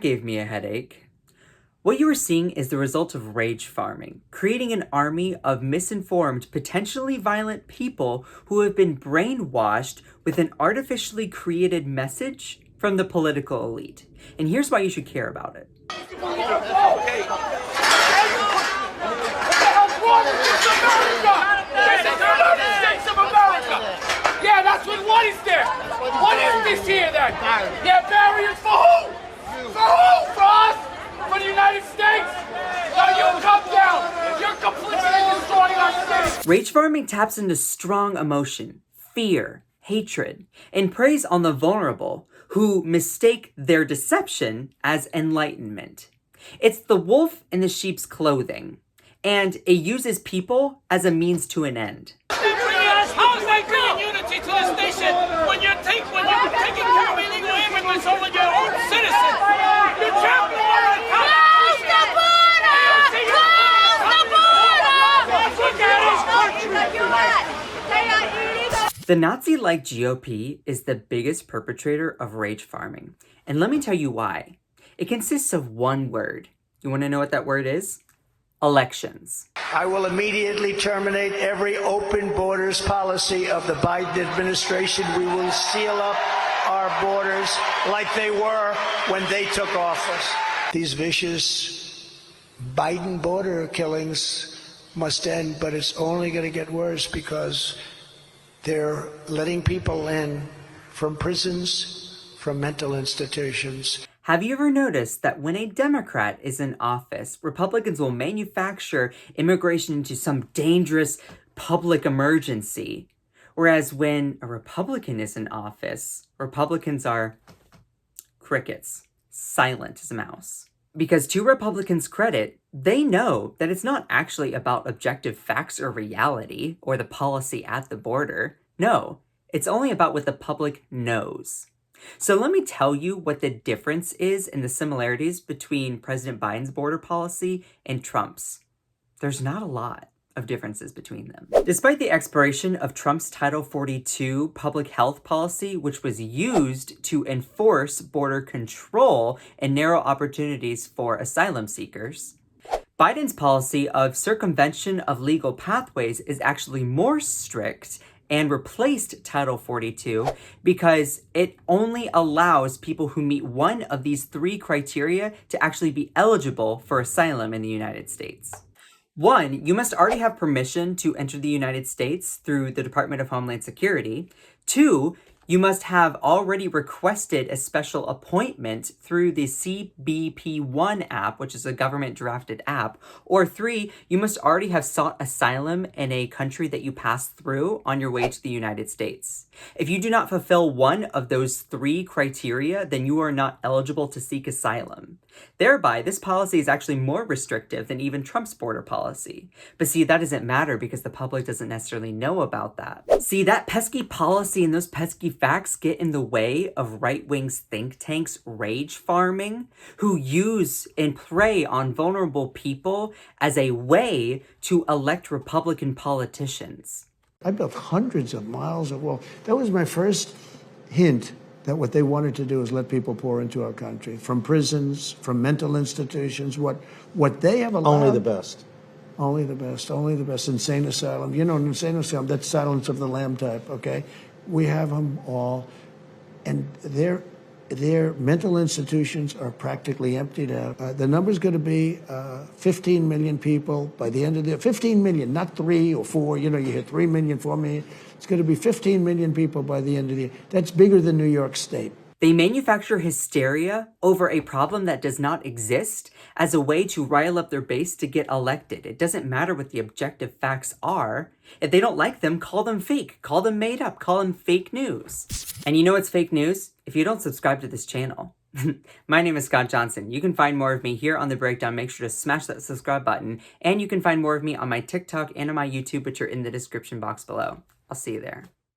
gave me a headache. What you are seeing is the result of rage farming, creating an army of misinformed, potentially violent people who have been brainwashed with an artificially created message from the political elite. And here's why you should care about it. Yeah, that's what is there? What is this here then? Yeah, barriers for who? For who? For us? For the United States? No, you come down. You're completely destroying our state. Rage farming taps into strong emotion, fear, hatred, and preys on the vulnerable who mistake their deception as enlightenment. It's the wolf in the sheep's clothing, and it uses people as a means to an end. How is that bringing unity to the station when you're taking care of illegal immigrants over your own citizens? You're trampling over the Constitution. The Nazi-like GOP is the biggest perpetrator of rage farming, and let me tell you why. It consists of one word. You want to know what that word is? Elections. I will immediately terminate every open borders policy of the Biden administration. We will seal up our borders like they were when they took office. These vicious Biden border killings must end, but it's only going to get worse because they're letting people in from prisons, from mental institutions. Have you ever noticed that when a Democrat is in office, Republicans will manufacture immigration into some dangerous public emergency? Whereas when a Republican is in office, Republicans are crickets, silent as a mouse. Because to Republicans' credit, they know that it's not actually about objective facts or reality or the policy at the border. No, it's only about what the public knows. So let me tell you what the difference is in the similarities between President Biden's border policy and Trump's. There's not a lot of differences between them. Despite the expiration of Trump's Title 42 public health policy, which was used to enforce border control and narrow opportunities for asylum seekers, Biden's policy of circumvention of legal pathways is actually more strict and replaced Title 42 because it only allows people who meet one of these three criteria to actually be eligible for asylum in the United States. 1, you must already have permission to enter the United States through the Department of Homeland Security. 2, you must have already requested a special appointment through the CBP-1 app, which is a government-drafted app. Or 3, you must already have sought asylum in a country that you passed through on your way to the United States. If you do not fulfill one of those 3 criteria, then you are not eligible to seek asylum. Thereby, this policy is actually more restrictive than even Trump's border policy. But see, that doesn't matter because the public doesn't necessarily know about that. See, that pesky policy and those pesky facts get in the way of right-wing think tanks rage farming, who use and prey on vulnerable people as a way to elect Republican politicians. I built hundreds of miles of wall. That was my first hint that what they wanted to do is let people pour into our country, from prisons, from mental institutions, what they have allowed. Only the best. Only the best, only the best. Insane asylum. You know, an insane asylum, that's Silence of the Lamb type, okay? We have them all, and their mental institutions are practically emptied out. The number's going to be 15 million people by the end of the 15 million, not 3 or 4. You know, you hit 3 million, 4 million. It's going to be 15 million people by the end of the year. That's bigger than New York State. They manufacture hysteria over a problem that does not exist as a way to rile up their base to get elected. It doesn't matter what the objective facts are. If they don't like them, call them fake, call them made up, call them fake news. And you know what's fake news? If you don't subscribe to this channel. My name is Scott Johnson. You can find more of me here on The Breakdown. Make sure to smash that subscribe button. And you can find more of me on my TikTok and on my YouTube, which are in the description box below. I'll see you there.